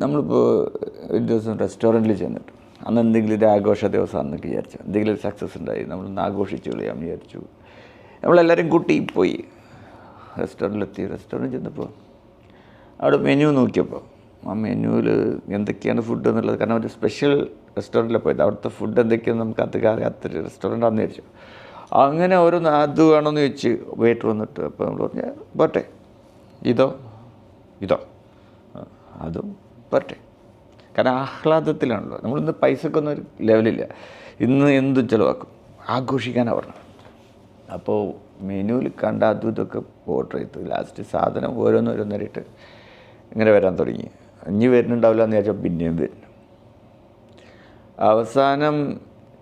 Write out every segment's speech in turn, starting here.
നമ്മളിപ്പോൾ ഒരു ദിവസം റെസ്റ്റോറൻറ്റിൽ ചെന്നിട്ട് അന്ന് എന്തെങ്കിലും ഒരു ആഘോഷ ദിവസമാണെന്നൊക്കെ വിചാരിച്ചു, എന്തെങ്കിലും ഒരു സക്സസ് ഉണ്ടായി, നമ്മളൊന്ന് ആഘോഷിച്ച് കളയാമെന്ന് വിചാരിച്ചു. നമ്മളെല്ലാവരും കൂട്ടി പോയി റെസ്റ്റോറൻറ്റിലെത്തി. റെസ്റ്റോറൻറ്റിൽ ചെന്നപ്പോൾ അവിടെ മെനു നോക്കിയപ്പോൾ ആ മെനുവിൽ എന്തൊക്കെയാണ് ഫുഡ് എന്നുള്ളത്, കാരണം ഒരു സ്പെഷ്യൽ റെസ്റ്റോറൻറ്റിൽ പോയത്, അവിടുത്തെ ഫുഡ് എന്തൊക്കെയാണെന്ന് നമുക്ക് അറിയാത്തൊരു റെസ്റ്റോറൻറ്റാണെന്ന് വിചാരിച്ചു. അങ്ങനെ ഓരോന്ന് അത് വേണമെന്ന് ചോദിച്ച് വെയിറ്റർ വന്നിട്ട് അപ്പോൾ നമ്മൾ പറഞ്ഞാൽ പോട്ടെ, ഇതോ അതും പോട്ടെ. കാരണം ആഹ്ലാദത്തിലാണല്ലോ നമ്മളിന്ന്, പൈസക്കൊന്നും ഒരു ലെവലില്ല, ഇന്ന് എന്തും ചിലവാക്കും, ആഘോഷിക്കാനാണ് പറഞ്ഞത്. അപ്പോൾ മെനുവിൽ കണ്ട അതും ഇതൊക്കെ ഓർഡർ ചെയ്ത് ലാസ്റ്റ് സാധനം ഓരോന്നോരോന്നേരിട്ട് ഇങ്ങനെ വരാൻ തുടങ്ങി. ഇനി വരുന്നുണ്ടാവില്ല എന്ന് വിചാരിച്ചാൽ പിന്നെയും വരുന്നു. അവസാനം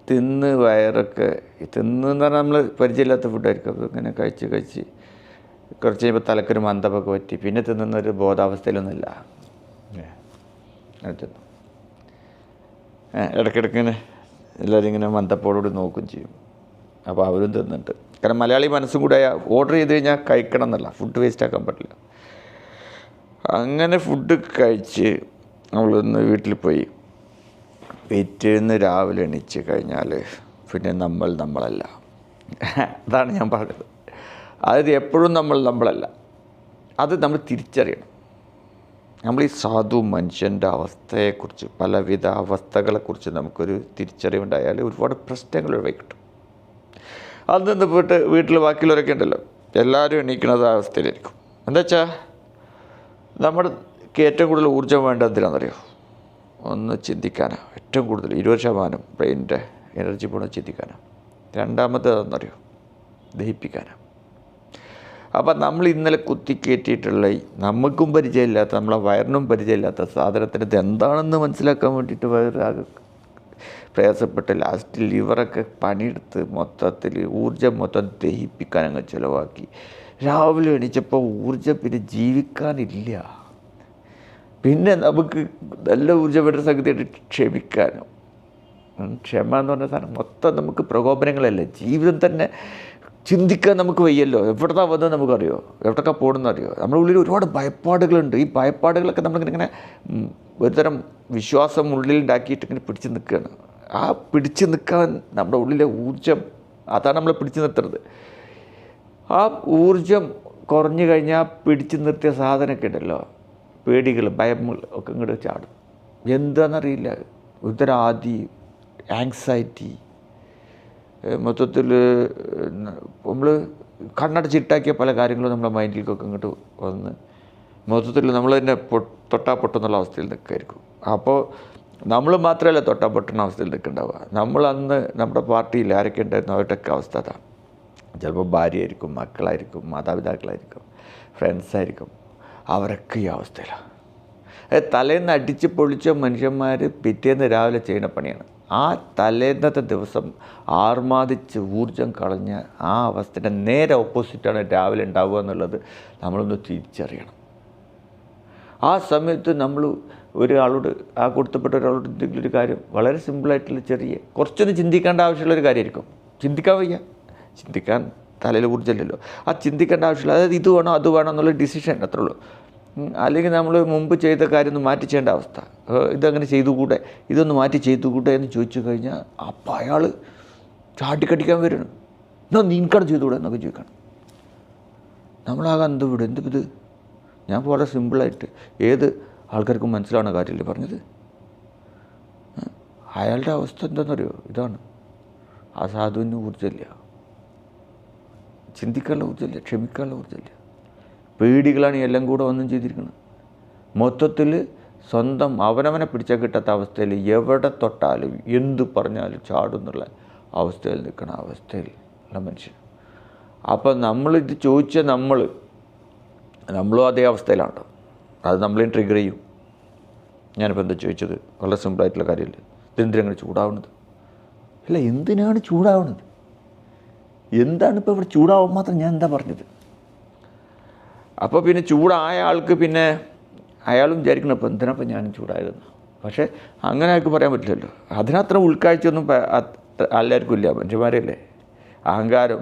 തിന്ന് വയറൊക്കെ തിന്ന് എന്ന് പറഞ്ഞാൽ നമ്മൾ പരിചയമില്ലാത്ത ഫുഡായിരിക്കും. അപ്പോൾ ഇങ്ങനെ കഴിച്ച് കുറച്ച് കഴിയുമ്പോൾ തലക്കൊരു മന്ദപ്പൊക്കെ പറ്റി, പിന്നെ തിന്നുന്നൊരു ബോധാവസ്ഥയിലൊന്നുമില്ല. തിന്നു ഇടയ്ക്കിടയ്ക്ക് ഇങ്ങനെ എല്ലാവരും ഇങ്ങനെ മന്ദപ്പോടുകൂടി നോക്കുകയും ചെയ്യും. അപ്പോൾ അവരും തിന്നിട്ട്, കാരണം മലയാളി മനസ്സും കൂടെ ഓർഡർ ചെയ്ത് കഴിഞ്ഞാൽ കഴിക്കണം എന്നല്ല, ഫുഡ് വേസ്റ്റ് ആക്കാൻ പറ്റില്ല. അങ്ങനെ ഫുഡ് കഴിച്ച് നമ്മളൊന്ന് വീട്ടിൽ പോയി. പിറ്റേന്ന് രാവിലെ എണീച്ച് കഴിഞ്ഞാൽ പിന്നെ നമ്മളല്ല. അതാണ് ഞാൻ പറഞ്ഞത്. അതായത് എപ്പോഴും നമ്മളല്ല, അത് നമ്മൾ തിരിച്ചറിയണം. നമ്മൾ ഈ സാധു മനുഷ്യൻ്റെ അവസ്ഥയെക്കുറിച്ച്, പലവിധ അവസ്ഥകളെക്കുറിച്ച് നമുക്കൊരു തിരിച്ചറിവുണ്ടായാൽ ഒരുപാട് പ്രശ്നങ്ങൾ ഒഴിവായി കിട്ടും. അത് നിന്ന് പോയിട്ട് വീട്ടിൽ ബാക്കിയുള്ളവരൊക്കെ ഉണ്ടല്ലോ, എല്ലാവരും എണീക്കുന്നത് ആ അവസ്ഥയിലായിരിക്കും. എന്താ വെച്ചാൽ നമുക്ക് ഏറ്റവും കൂടുതൽ ഊർജ്ജം വേണ്ടത് എന്തിനാണെന്നറിയോ? ഒന്ന് ചിന്തിക്കാനാണ്. ഏറ്റവും കൂടുതൽ 20% ബ്രെയിനിൻ്റെ എനർജി പോണത് ചിന്തിക്കാനാണ്. രണ്ടാമത്തെ അതെന്നറിയോ? ദഹിപ്പിക്കാനാണ്. അപ്പം നമ്മൾ ഇന്നലെ കുത്തിക്കയറ്റിയിട്ടുള്ള നമുക്കും പരിചയമില്ലാത്ത, നമ്മളെ വയറിനും പരിചയമില്ലാത്ത സാധനത്തിന് ഇത് എന്താണെന്ന് മനസ്സിലാക്കാൻ വേണ്ടിയിട്ട് വയറാകെ പ്രയാസപ്പെട്ട് ലാസ്റ്റ് ലിവറൊക്കെ പണിയെടുത്ത് മൊത്തത്തിൽ ഊർജ്ജം മൊത്തം ദഹിപ്പിക്കാൻ അങ്ങ് ചിലവാക്കി. രാവിലെ എണീച്ചപ്പോൾ ഊർജ്ജം പിന്നെ ജീവിക്കാനില്ല. പിന്നെ നമുക്ക് നല്ല ഊർജ്ജപ്പെട്ട സംഗതിയായിട്ട് ക്ഷമിക്കാനും. ക്ഷമ എന്ന് പറഞ്ഞ സാധനം മൊത്തം നമുക്ക് പ്രകോപനങ്ങളല്ലേ. ജീവിതം തന്നെ ചിന്തിക്കാൻ നമുക്ക് വയ്യല്ലോ. എവിടത്താ വന്നത് നമുക്കറിയോ, എവിടൊക്കെ പോകണമെന്നറിയോ. നമ്മുടെ ഉള്ളിൽ ഒരുപാട് ഭയപ്പാടുകളുണ്ട്. ഈ ഭയപ്പാടുകളൊക്കെ നമ്മളിങ്ങനെ ഒരുതരം വിശ്വാസം ഉള്ളിലുണ്ടാക്കിയിട്ട് ഇങ്ങനെ പിടിച്ച് നിൽക്കുകയാണ്. ആ പിടിച്ച് നിൽക്കാൻ നമ്മുടെ ഉള്ളിലെ ഊർജ്ജം, അതാണ് നമ്മൾ പിടിച്ച് നിർത്തുന്നത്. ആ ഊർജ്ജം കുറഞ്ഞു കഴിഞ്ഞാൽ പിടിച്ച് നിർത്തിയ സാധനമൊക്കെ ഉണ്ടല്ലോ, പേടികൾ, ഭയങ്ങൾ ഒക്കെ ഇങ്ങോട്ട് ചാടും. എന്താണെന്നറിയില്ല, ഒരുതരം ആദി, ആങ്സൈറ്റി, മൊത്തത്തിൽ നമ്മൾ കണ്ണടച്ചിട്ടാക്കിയ പല കാര്യങ്ങളും നമ്മുടെ മൈൻഡിലേക്കൊക്കെ ഇങ്ങോട്ട് വന്ന് മൊത്തത്തിൽ നമ്മൾ തന്നെ തൊട്ടാ പൊട്ടുന്നുള്ള അവസ്ഥയിൽ നിൽക്കുമായിരിക്കും. അപ്പോൾ നമ്മൾ മാത്രമല്ല തൊട്ടാ പൊട്ടുന്ന അവസ്ഥയിൽ നിൽക്കുന്നുണ്ടാവുക. നമ്മൾ അന്ന് നമ്മുടെ പാർട്ടിയിൽ ആരൊക്കെ ഉണ്ടായിരുന്നു അവരുടെയൊക്കെ അവസ്ഥ അതാണ്. ചിലപ്പോൾ ഭാര്യയായിരിക്കും, മക്കളായിരിക്കും, മാതാപിതാക്കളായിരിക്കും, ഫ്രണ്ട്സായിരിക്കും, അവരൊക്കെ ഈ അവസ്ഥയിലാണ്. തലേന്ന് അടിച്ച് പൊളിച്ച മനുഷ്യന്മാർ പിറ്റേന്ന് രാവിലെ ചെയ്യുന്ന പണിയാണ്. ആ തലേന്നത്തെ ദിവസം ആർമാദിച്ച് ഊർജം കളഞ്ഞ ആ അവസ്ഥയുടെ നേരെ ഓപ്പോസിറ്റാണ് രാവിലെ ഉണ്ടാവുക എന്നുള്ളത് നമ്മളൊന്ന് തിരിച്ചറിയണം. ആ സമയത്ത് നമ്മൾ ഒരാളോട്, ആ കൊടുത്തപ്പെട്ട ഒരാളോട് എന്തെങ്കിലും ഒരു കാര്യം വളരെ സിമ്പിളായിട്ടുള്ള ചെറിയ കുറച്ചൊന്ന് ചിന്തിക്കേണ്ട ആവശ്യമുള്ളൊരു കാര്യമായിരിക്കും. ചിന്തിക്കാൻ വയ്യ, ചിന്തിക്കാൻ തലയിൽ ഊർജ്ജമില്ലല്ലോ. ആ ചിന്തിക്കേണ്ട ആവശ്യമില്ല. അതായത് ഇത് വേണോ അത് വേണോ എന്നുള്ള ഡിസിഷൻ അത്രേ ഉള്ളൂ. അല്ലെങ്കിൽ നമ്മൾ മുമ്പ് ചെയ്ത കാര്യം ഒന്ന് മാറ്റി ചെയ്യേണ്ട അവസ്ഥ, ഇതങ്ങനെ ചെയ്തുകൂടെ, ഇതൊന്ന് മാറ്റി ചെയ്തുകൂടെ എന്ന് ചോദിച്ചു കഴിഞ്ഞാൽ അപ്പം അയാൾ ചാട്ടിക്കടിക്കാൻ വരണം. എന്നാ നീൻകടം ചെയ്തുകൂടെ എന്നൊക്കെ ചോദിക്കണം. നമ്മളാകെ എന്ത് ഞാൻ വളരെ സിമ്പിളായിട്ട് ഏത് ആൾക്കാർക്കും മനസ്സിലാവുന്ന കാര്യമല്ലേ പറഞ്ഞത്. അയാളുടെ അവസ്ഥ എന്താണെന്നറിയോ? ഇതാണ്, ആ സാധുവിന് ഊർജ്ജമില്ല, ചിന്തിക്കാനുള്ള ഊർജ്ജമില്ല, ക്ഷമിക്കാനുള്ള ഊർജ്ജമില്ല. പേടികളാണ് എല്ലാം കൂടെ ഒന്നും ചെയ്തിരിക്കുന്നത്. മൊത്തത്തിൽ സ്വന്തം അവനവനെ പിടിച്ചാൽ കിട്ടാത്ത അവസ്ഥയിൽ എവിടെ തൊട്ടാലും എന്ത് പറഞ്ഞാലും ചാടുന്നുള്ള അവസ്ഥയിൽ നിൽക്കുന്ന അവസ്ഥയിൽ ഉള്ള മനുഷ്യൻ. അപ്പം നമ്മളിത് ചോദിച്ച നമ്മളും അതേ അവസ്ഥയിലാണ്. അത് നമ്മളെയും ട്രിഗർ ചെയ്യും. ഞാനിപ്പോൾ എന്താ ചോദിച്ചത്? വളരെ സിമ്പിളായിട്ടുള്ള കാര്യമല്ലേ. ഇതെന്തിനാണ് ചൂടാവുന്നത്? അല്ല, എന്തിനാണ് ചൂടാവുന്നത്? എന്താണ് ഇപ്പോൾ ഇവിടെ ചൂടാവാൻ മാത്രം ഞാൻ എന്താ പറഞ്ഞത്? അപ്പോൾ പിന്നെ ചൂടായ ആൾക്ക് പിന്നെ അയാളും വിചാരിക്കണം, ഇപ്പോൾ എന്തിനാപ്പോൾ ഞാനും ചൂടായതെന്ന്. പക്ഷേ അങ്ങനെ ആൾക്ക് പറയാൻ പറ്റില്ലല്ലോ. അതിനത്ര ഉൾക്കാഴ്ചയൊന്നും എല്ലാവർക്കും ഇല്ല. മനുഷ്യന്മാരല്ലേ, അഹങ്കാരം.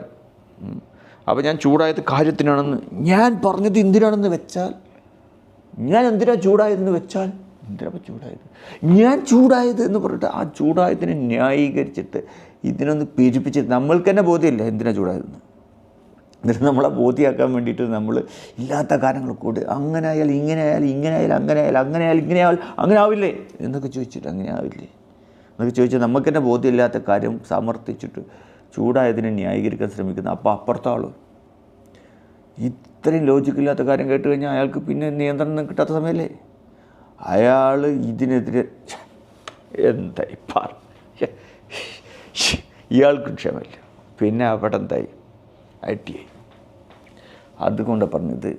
അപ്പോൾ ഞാൻ ചൂടായത് കാര്യത്തിനാണെന്ന്, ഞാൻ പറഞ്ഞത് എന്തിനാണെന്ന് വെച്ചാൽ, ഞാൻ എന്തിനാണ് ചൂടായതെന്ന് വെച്ചാൽ, എന്തിനാ ചൂടായത്, ഞാൻ ചൂടായത് എന്ന് പറഞ്ഞിട്ട് ആ ചൂടായതിനെ ന്യായീകരിച്ചിട്ട് ഇതിനൊന്ന് പെരുപ്പിച്ചിട്ട് നമ്മൾക്ക് തന്നെ ബോധ്യമില്ല എന്തിനാണ് ചൂടായതെന്ന്. എന്നിട്ട് നമ്മളെ ബോധ്യമാക്കാൻ വേണ്ടിയിട്ട് നമ്മൾ ഇല്ലാത്ത കാര്യങ്ങൾ കൂടി അങ്ങനെ ആയാൽ ഇങ്ങനെ ആയാൽ ഇങ്ങനെ ആയാൽ അങ്ങനെ ആയാൽ അങ്ങനെ ആയാൽ ഇങ്ങനെ ആയാൽ അങ്ങനെ ആവില്ലേ എന്നൊക്കെ ചോദിച്ചിട്ട് അങ്ങനെ ആവില്ലേ എന്നൊക്കെ ചോദിച്ചാൽ നമുക്ക് തന്നെ ബോധ്യമില്ലാത്ത കാര്യം സമർത്ഥിച്ചിട്ട് ചൂടായതിനെ ന്യായീകരിക്കാൻ ശ്രമിക്കുന്ന അപ്പോൾ അപ്പുറത്തെ ആൾ ഇത്രയും ലോജിക്കില്ലാത്ത കാര്യം കേട്ട് കഴിഞ്ഞാൽ അയാൾക്ക് പിന്നെ നിയന്ത്രണം കിട്ടാത്ത സമയമല്ലേ. അയാൾ ഇതിനെതിരെ എന്തായി ഇയാൾക്ക് ക്ഷമയില്ല. പിന്നെ അവിടെ എന്തായി ITI. അതുകൊണ്ട് പറഞ്ഞത്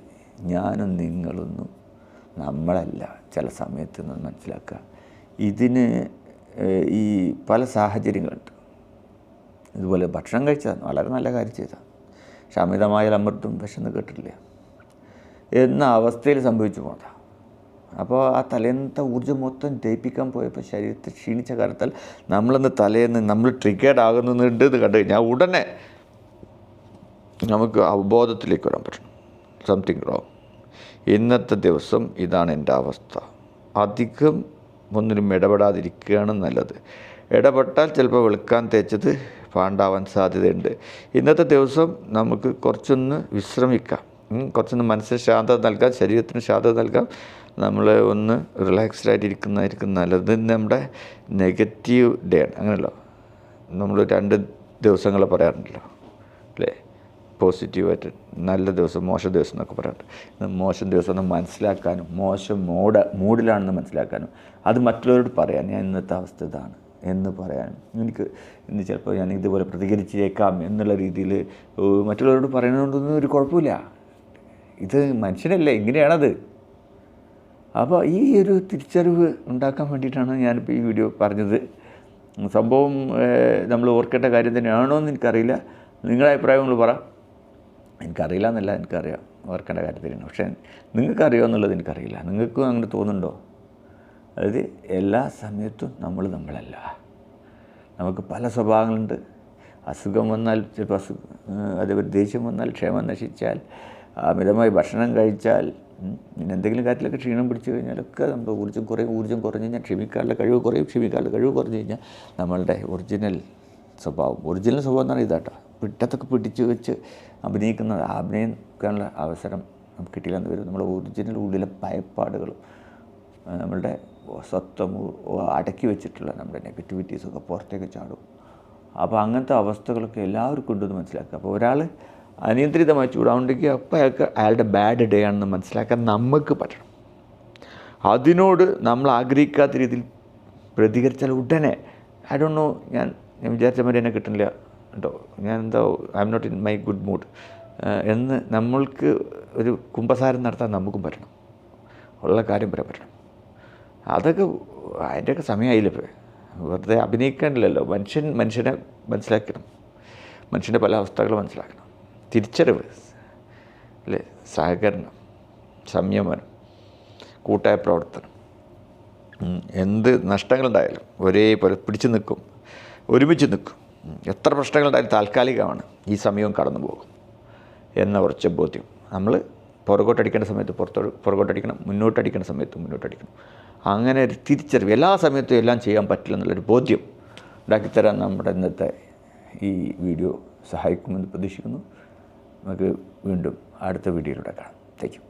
ഞാനും നിങ്ങളൊന്നും നമ്മളല്ല ചില സമയത്ത് നിന്ന് മനസ്സിലാക്കുക. ഇതിന് ഈ പല സാഹചര്യങ്ങളുണ്ട്. ഇതുപോലെ ഭക്ഷണം കഴിച്ചതാണ് വളരെ നല്ല കാര്യം ചെയ്തതാണ്, പക്ഷെ അമിതമായ അമൃതും വിശന്ന് കേട്ടിട്ടില്ല എന്ന അവസ്ഥയിൽ സംഭവിച്ചു പോകണ്ട. അപ്പോൾ ആ തലേന്നത്തെ ഊർജ്ജം മൊത്തം ദയിപ്പിക്കാൻ പോയപ്പോൾ ശരീരത്തിൽ ക്ഷീണിച്ച കാരണത്താൽ നമ്മളന്ന് തലേന്ന് നമ്മൾ ട്രിഗേർഡ് ആകുന്നുണ്ട് എന്ന് കണ്ടു കഴിഞ്ഞാൽ ഉടനെ നമുക്ക് അവബോധത്തിലേക്ക് വരാൻ പറ്റണം. Something wrong. ഇന്നത്തെ ദിവസം ഇതാണ് എൻ്റെ അവസ്ഥ. അധികം ഒന്നിനും ഇടപെടാതിരിക്കുകയാണ് നല്ലത്. ഇടപെട്ടാൽ ചിലപ്പോൾ വെളുക്കാൻ തേച്ചത് പാണ്ടാവാൻ സാധ്യതയുണ്ട്. ഇന്നത്തെ ദിവസം നമുക്ക് കുറച്ചൊന്ന് വിശ്രമിക്കാം, കുറച്ചൊന്ന് മനസ്സിന് ശാന്തത നൽകാം, ശരീരത്തിന് ശാന്തത നൽകാം. നമ്മൾ ഒന്ന് റിലാക്സ്ഡ് ആയിട്ടിരിക്കുന്നതായിരിക്കും നല്ലത്. നമ്മുടെ നെഗറ്റീവ് ഡേ ആണ്, അങ്ങനെയല്ലോ നമ്മൾ 2 ദിവസങ്ങൾ പറയാറുണ്ടല്ലോ അല്ലേ, പോസിറ്റീവായിട്ട് നല്ല ദിവസം മോശം ദിവസം എന്നൊക്കെ പറയാറുണ്ട്. മോശം ദിവസം ഒന്ന് മനസ്സിലാക്കാനും മോശം മൂഡിലാണെന്ന് മനസ്സിലാക്കാനും അത് മറ്റുള്ളവരോട് പറയാൻ ഞാൻ ഇന്നത്തെ അവസ്ഥ ഇതാണ് എന്ന് പറയാനും എനിക്ക് ഇന്ന് ചിലപ്പോൾ ഞാൻ ഇതുപോലെ പ്രതികരിച്ചേക്കാം എന്നുള്ള രീതിയിൽ മറ്റുള്ളവരോട് പറയുന്നതുകൊണ്ടൊന്നും ഒരു കുഴപ്പമില്ല. ഇത് മനുഷ്യനല്ലേ, ഇങ്ങനെയാണത്. അപ്പോൾ ഈ ഒരു തിരിച്ചറിവ് ഉണ്ടാക്കാൻ വേണ്ടിയിട്ടാണ് ഞാനിപ്പോൾ ഈ വീഡിയോ പറഞ്ഞത്. സംഭവം നമ്മൾ ഓർക്കേണ്ട കാര്യം തന്നെയാണോ എന്ന് എനിക്കറിയില്ല. നിങ്ങളുടെ അഭിപ്രായങ്ങൾ പറ. എനിക്കറിയില്ല എന്നല്ല, എനിക്കറിയാം ഓർക്കേണ്ട കാര്യം തന്നെയാണ്. പക്ഷേ നിങ്ങൾക്കറിയുമോ എന്നുള്ളത് എനിക്കറിയില്ല. നിങ്ങൾക്കും അങ്ങനെ തോന്നുന്നുണ്ടോ? അതായത് എല്ലാ സമയത്തും നമ്മളല്ല. നമുക്ക് പല സ്വഭാവങ്ങളുണ്ട്. അസുഖം വന്നാൽ ചിലപ്പോൾ അതേപോലെ ദേഷ്യം വന്നാൽ, ക്ഷമ നശിച്ചാൽ, അമിതമായി ഭക്ഷണം കഴിച്ചാൽ, എന്തെങ്കിലും കാര്യത്തിലൊക്കെ ക്ഷീണം പിടിച്ചു കഴിഞ്ഞാലൊക്കെ നമ്മുടെ ഊർജ്ജം കുറഞ്ഞു കഴിഞ്ഞാൽ ക്ഷമിക്കാനുള്ള കഴിവ് കുറഞ്ഞു കഴിഞ്ഞാൽ നമ്മളുടെ ഒറിജിനൽ സ്വഭാവം എന്ന് പറഞ്ഞാൽ ഇതാട്ടോ, പിട്ടത്തൊക്കെ പിടിച്ച് വെച്ച് അഭിനയിക്കാനുള്ള അവസരം നമുക്ക് കിട്ടിയില്ലെന്ന് വരും. നമ്മുടെ ഒറിജിനൽ ഉള്ളിലെ ഭയപ്പാടുകളും നമ്മളുടെ സ്വത്വം അടക്കി വെച്ചിട്ടുള്ള നമ്മുടെ നെഗറ്റിവിറ്റീസൊക്കെ പുറത്തേക്ക് ചാടും. അപ്പോൾ അങ്ങനത്തെ അവസ്ഥകളൊക്കെ എല്ലാവർക്കും ഉണ്ടെന്ന് മനസ്സിലാക്കുക. അപ്പോൾ ഒരാൾ അനിയന്ത്രിതമായി ചൂടാവുണ്ടെങ്കിൽ അപ്പോൾ അയാളുടെ ബാഡ് ഡേ ആണെന്ന് മനസ്സിലാക്കാൻ നമുക്ക് പറ്റണം. അതിനോട് നമ്മൾ ആഗ്രഹിക്കാത്ത രീതിയിൽ പ്രതികരിച്ചാൽ ഉടനെ ഐ ഡോണ്ട് നോ, ഞാൻ വിചാരിച്ച മാതിരി എന്നെ കിട്ടുന്നില്ല കേട്ടോ, ഞാൻ I am not in my good mood എന്ന് നമ്മൾക്ക് ഒരു കുമ്പസാരം നടത്താൻ നമുക്കും പറ്റണം, ഉള്ള കാര്യം പറയാൻ പറ്റണം. അതൊക്കെ അതിൻ്റെയൊക്കെ സമയമായില്ല. ഇപ്പോൾ വെറുതെ അഭിനയിക്കാനില്ലല്ലോ. മനുഷ്യനെ മനസ്സിലാക്കണം, മനുഷ്യൻ്റെ പല അവസ്ഥകൾ മനസ്സിലാക്കണം. തിരിച്ചറിവ് അല്ലേ, സഹകരണം, സംയമനം, കൂട്ടായ പ്രവർത്തനം. എന്ത് നഷ്ടങ്ങളുണ്ടായാലും ഒരേപോലെ പിടിച്ചു നിൽക്കും, ഒരുമിച്ച് നിൽക്കും. എത്ര പ്രശ്നങ്ങളുണ്ടായാലും താൽക്കാലികമാണ്, ഈ സമയവും കടന്നു പോകും എന്ന ഉറച്ച ബോധ്യം. നമ്മൾ പുറകോട്ടടിക്കേണ്ട സമയത്ത് പുറകോട്ടടിക്കണം, മുന്നോട്ടടിക്കേണ്ട സമയത്ത് മുന്നോട്ടടിക്കണം. അങ്ങനെ ഒരു തിരിച്ചറിവ്, എല്ലാ സമയത്തും എല്ലാം ചെയ്യാൻ പറ്റില്ല എന്നുള്ളൊരു ബോധ്യം ഉണ്ടാക്കിത്തരാൻ നമ്മുടെ ഇന്നത്തെ ഈ വീഡിയോ സഹായിക്കുമെന്ന് പ്രതീക്ഷിക്കുന്നു. നമുക്ക് വീണ്ടും അടുത്ത വീഡിയോയിലൂടെ കാണാം. Thank you.